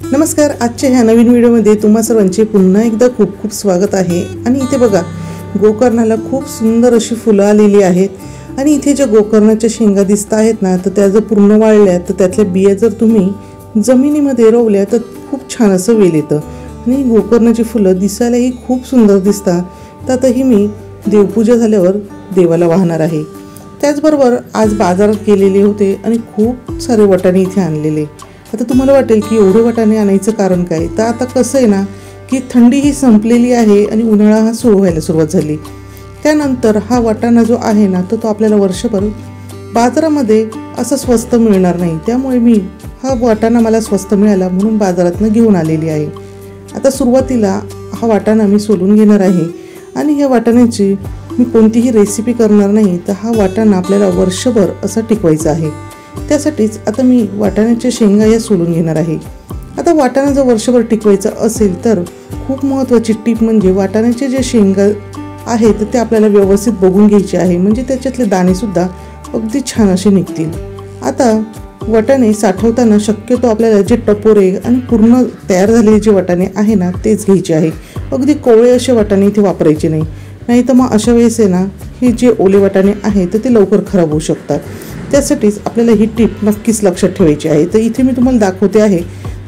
नमस्कार, आजच्या ह्या नवीन व्हिडिओमध्ये तुम्हा सर्वांचे पुन्हा एकदा खूप खूप स्वागत आहे। आणि इथे बघा, गोकर्णाला खूप सुंदर अशी फुलं आलेली आहेत आणि इथे ज्या गोकर्णाच्या शेंगा दिसत आहेत ना, तर त्या जर पूर्ण वाळल्या तर त्यातल्या बिया जर तुम्ही जमिनीमध्ये रोवल्या तर खूप छान असं वेल येतं आणि गोकर्णाची फुलं दिसायलाही खूप सुंदर दिसतात। तर आता ही मी देवपूजा झाल्यावर देवाला वाहणार आहे। त्याचबरोबर आज बाजारात गेलेले होते आणि खूप सारे वाटाणे इथे आणलेले। आता तुम्हाला वाटेल की एवढे वाटाणे आणायचं कारण काय? तर आता कसं आहे ना की थंडी ही संपलेली आहे आणि उन्हाळा हा सुरू व्हायला सुरुवात झाली। त्यानंतर हा वाटाणा जो आहे ना तो आपल्याला वर्षभर बाजारामध्ये असं स्वस्त मिळणार नाही, त्यामुळे मी हा वाटाणा मला स्वस्त मिळाला म्हणून बाजारातनं घेऊन आलेली आहे। आता सुरुवातीला हा वाटाणा मी सोलून घेणार आहे आणि ह्या वाटाण्याची मी कोणतीही रेसिपी करणार नाही, तर हा वाटाणा आपल्याला वर्षभर असा टिकवायचा आहे। त्यासाठीच आता मी वाटाण्याच्या शेंगा या सोलून घेणार आहे। आता वाटाणा जर वर्षभर टिकवायचा असेल तर खूप महत्त्वाची टिप म्हणजे वाटाण्याचे जे शेंगा आहेत ते आपल्याला व्यवस्थित बघून घ्यायचे आहे, म्हणजे त्याच्यातले दाणे सुद्धा अगदी छान असे निघतील। आता वाटाणे साठवताना शक्यतो आपल्याला जे टपोरे आणि पूर्ण तयार झालेले जे वाटाणे आहे ना तेच घ्यायचे आहे। अगदी कोवळे असे वाटाणे इथे वापरायचे नाही तर मग अशा वेळेस आहे ना हे जे ओले वाटाणे आहेत तर ते लवकर खराब होऊ शकतात। त्यासाठीच आपल्याला ही टिप नक्कीच लक्षात ठेवायची आहे। तर इथे मी तुम्हाला दाखवते आहे,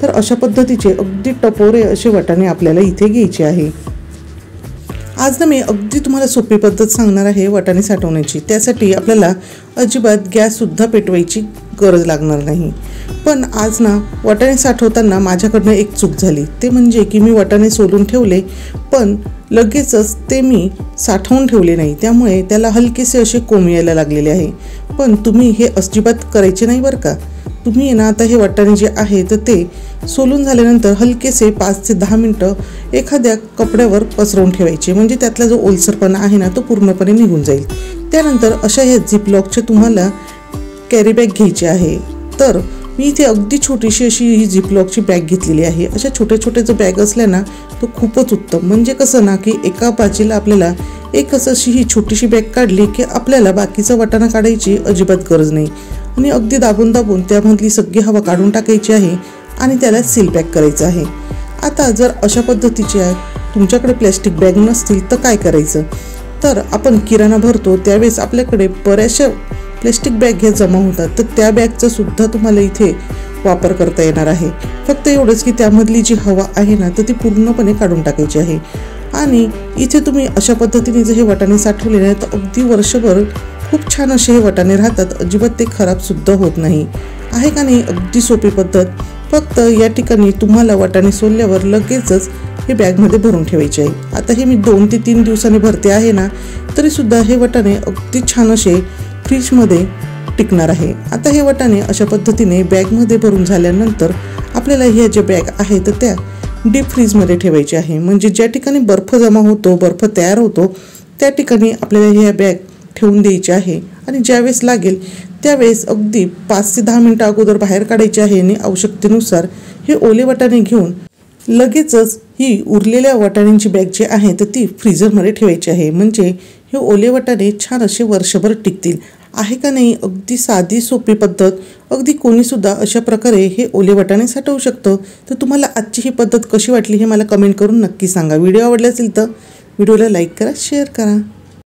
तर अशा पद्धतीचे अगदी टपोरे असे वाटाणे आपल्याला इथे घ्यायचे आहे। आज ना मी अगदी तुम्हाला सोपी पद्धत सांगणार आहे वाटाणे साठवण्याची। त्यासाठी आपल्याला अजिबात गॅससुद्धा पेटवायची गरज लागणार नाही। पण आज ना वाटाणे साठवताना माझ्याकडनं एक चूक झाली, ते म्हणजे की मी वाटाणे सोलून ठेवले पण लगेचच ते मी साठवून ठेवले नाही, त्यामुळे त्याला हलकेसे असे कोंब यायला लागलेले आहे। पण तुम्ही हे अजिबात करायचे नाही बरं का। तुम्ही ना आता हे वाटाणे जे आहे तर ते सोलून झाल्यानंतर हलकेसे 5 ते 10 मिनटं एखाद्या कपड्यावर पसरवून ठेवायचे, म्हणजे त्यातला जो ओलसरपणा आहे ना तो पूर्णपणे निघून जाईल। त्यानंतर अशा ह्या झिपलॉकचे तुम्हाला कॅरी बॅग घ्यायची आहे। तर मी इथे अगदी छोटीशी अशी ही झिपलॉकची बॅग घेतलेली आहे। अशा छोट्या छोट्या जर बॅग असल्या ना तो खूपच उत्तम, म्हणजे कसं ना की एका बाजूला आपल्याला एक अशी ही छोटीशी बॅग काढली की आपल्याला बाकीचा वाटाणा काढायची अजिबात गरज नाही आणि अगदी दाबून दाबून त्यामधली सगळी हवा काढून टाकायची आहे आणि त्याला सील पॅक करायचं आहे। आता जर अशा पद्धतीच्या तुमच्याकडे प्लॅस्टिक बॅग नसतील तर काय करायचं, तर आपण किराणा भरतो त्यावेळेस आपल्याकडे बऱ्याचशा प्लॅस्टिक बॅग ह्या जमा होतात, तर त्या बॅगचा सुद्धा तुम्हाला इथे वापर करता येणार आहे। फक्त एवढंच की त्यामधली जी हवा आहे ना तर ती पूर्णपणे काढून टाकायची आहे। आणि इथे तुम्ही अशा पद्धतीने जर हे वाटाणे साठवले नाही तर अगदी वर्षभर खूप छान असे हे वाटाणे राहतात, अजिबात ते खराब सुद्धा होत नाही। आहे का नाही अगदी सोपी पद्धत? फक्त या ठिकाणी तुम्हाला वाटाणे सोलल्यावर लगेचच हे बॅगमध्ये भरून ठेवायचे आहे। आता हे मी 2 ते 3 दिवसांनी भरते आहे ना तरीसुद्धा हे वाटाणे अगदी छान असे फ्रीजमध्ये टिकणार आहे। आता हे वाटाणे अशा पद्धतीने बॅगमध्ये भरून झाल्यानंतर आपल्याला ह्या ज्या बॅग आहेत तर त्या डीप फ्रीजमध्ये ठेवायचे आहे, म्हणजे ज्या ठिकाणी बर्फ जमा होतो, बर्फ तयार होतो त्या ठिकाणी आपल्याला ह्या बॅग ठेवून द्यायची आहे। आणि ज्यावेळेस लागेल त्यावेळेस अगदी 5 ते 10 मिनटं अगोदर बाहेर काढायचे आहे आणि आवश्यकतेनुसार हे ओले वाटाणे घेऊन लगेचच ही उरलेल्या वाटाण्यांची बॅग जी आहे तर ती फ्रीझरमध्ये ठेवायची आहे, म्हणजे हे ओले वाटाणे छान असे वर्षभर टिकतील। आहे का नाही अगदी साधी सोपी पद्धत? अगदी कोणीसुद्धा अशा प्रकारे हे ओले वाटाणे साठवू शकतं। तर तुम्हाला आजची ही पद्धत कशी वाटली हे मला कमेंट करून नक्की सांगा। व्हिडिओ आवडला असेल तर व्हिडिओला लाईक करा, शेअर करा।